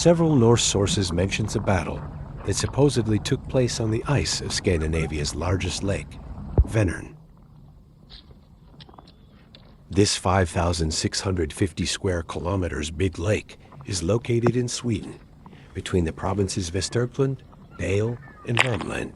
Several Norse sources mentions a battle that supposedly took place on the ice of Scandinavia's largest lake, Vänern. This 5,650 square kilometers big lake is located in Sweden, between the provinces Västergötland, Dale, and Värmland.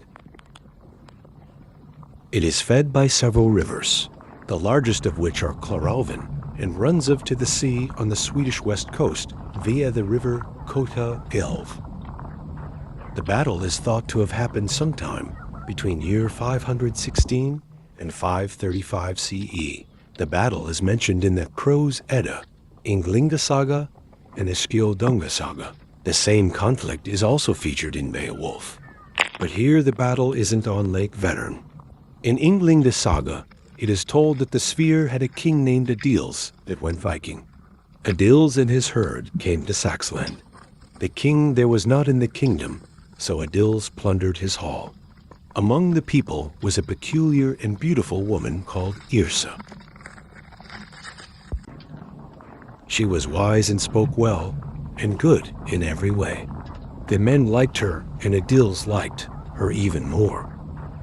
It is fed by several rivers, the largest of which are Klarälven, and runs up to the sea on the Swedish west coast via the river Göta älv. The battle is thought to have happened sometime between year 516 and 535 CE. The battle is mentioned in the Prose Edda, Ynglinga Saga, and Skjöldunga Saga. The same conflict is also featured in Beowulf. But here the battle isn't on Lake Vänern. In Ynglinga Saga, it is told that the sphere had a king named Adils that went Viking. Adils and his herd came to Saxland. The king there was not in the kingdom, so Adils plundered his hall. Among the people was a peculiar and beautiful woman called Yrsa. She was wise and spoke well, and good in every way. The men liked her, and Adils liked her even more.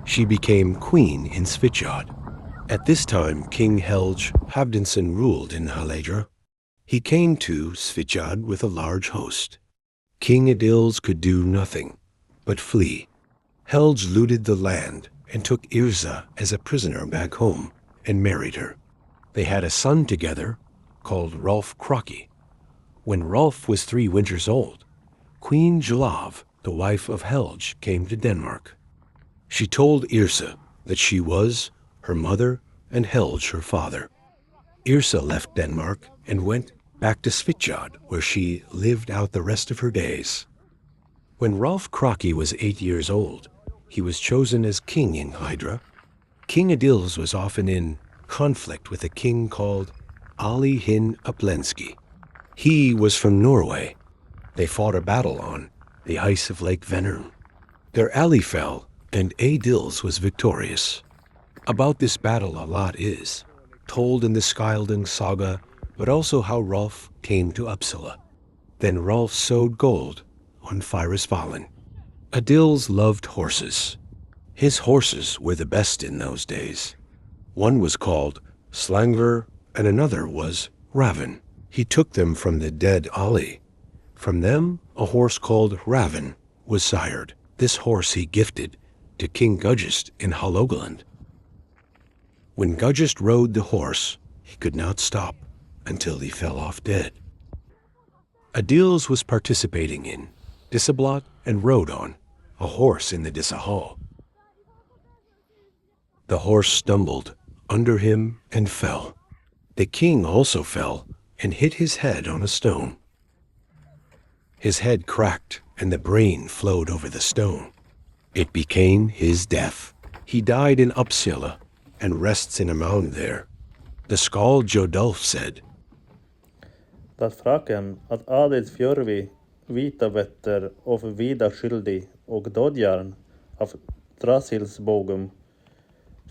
She became queen in Svitjod. At this time, King Helge Havdinsson ruled in Haledra. He came to Svitjod with a large host. King Adils could do nothing but flee. Helge looted the land and took Yrsa as a prisoner back home and married her. They had a son together called Rolf Kraki. When Rolf was 3 winters old, Queen Julav, the wife of Helge, came to Denmark. She told Yrsa that she was her mother and Helge her father. Yrsa left Denmark and went back to Svitjod, where she lived out the rest of her days. When Rolf Kraki was 8 years old, he was chosen as king in Hydra. King Adils was often in conflict with a king called Ali Hin Uplenski. He was from Norway. They fought a battle on the ice of Lake Vänern. Their ally fell, and Adils was victorious. About this battle a lot is told in the Skjöldung Saga, but also how Rolf came to Uppsala. Then Rolf sowed gold on Fyrisvallen. Adils loved horses. His horses were the best in those days. One was called Slangver, and another was Raven. He took them from the dead Ali. From them, a horse called Raven was sired. This horse he gifted to King Gudjist in Hålogaland. When Gudjist rode the horse, he could not stop until he fell off dead. Adils was participating in Dissablot and rode on a horse in the Dissahall. The horse stumbled under him and fell. The king also fell and hit his head on a stone. His head cracked and the brain flowed over the stone. It became his death. He died in Uppsala and rests in a mound there. The skald Jodulf said, "Dat fraken att Adils fjörvi vita vetter av vida skyldig och dodjarn av Drasilsbogum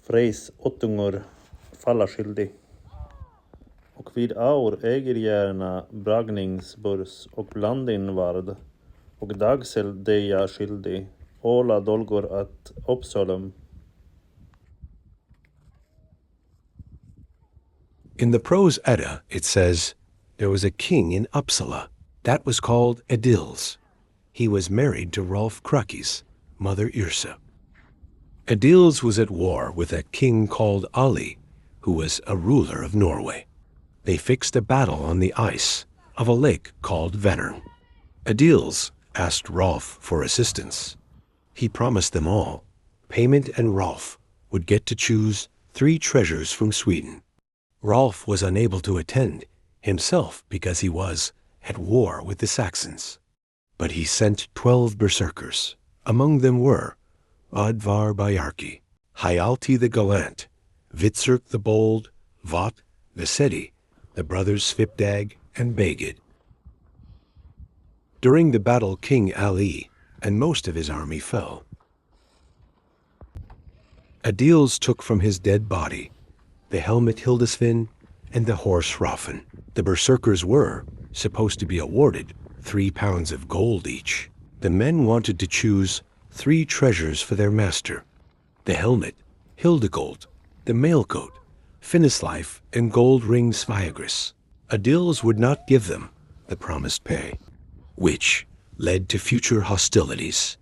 freis åttungur falla skyldig. Och vid aur ägergärna bragningsburs och blandinvard och dagsel deja skyldig åla dolgor att Uppsalum." In the Prose Edda, it says, there was a king in Uppsala. That was called Adils. He was married to Rolf Kraki's mother Yrsa. Adils was at war with a king called Ali, who was a ruler of Norway. They fixed a battle on the ice of a lake called Vänern. Adils asked Rolf for assistance. He promised them all payment, and Rolf would get to choose 3 treasures from Sweden. Rolf was unable to attend himself because he was at war with the Saxons. But he sent 12 berserkers. Among them were Odvar Bjarki, Hjalti the Gallant, Vitsert the Bold, Vot, Vesedi, the brothers Svipdag and Begid. During the battle, King Ali and most of his army fell. Adils took from his dead body the helmet Hildisvin and the horse Raffen. The berserkers were supposed to be awarded 3 pounds of gold each. The men wanted to choose 3 treasures for their master: the helmet, Hildegold, the mailcoat, Finnislife, and gold ring Sviagris. Adils would not give them the promised pay, which led to future hostilities.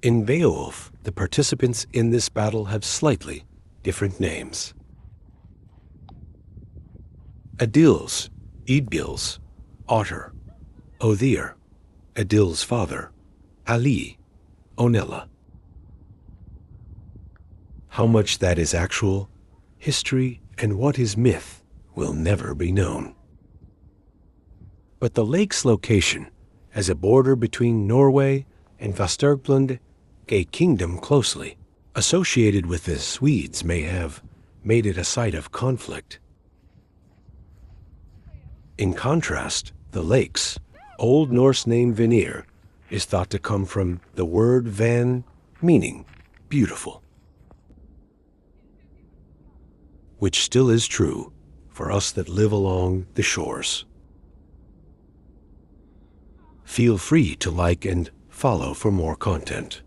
In Beowulf, the participants in this battle have slightly different names. Adils, Eadgils, Otter, Othir, Adil's father, Ali, Onella. How much that is actual history and what is myth will never be known. But the lake's location as a border between Norway and Västergötland, a kingdom closely associated with the Swedes, may have made it a site of conflict. In contrast, the lake's Old Norse name Vänern is thought to come from the word van, meaning beautiful, which still is true for us that live along the shores. Feel free to like and follow for more content.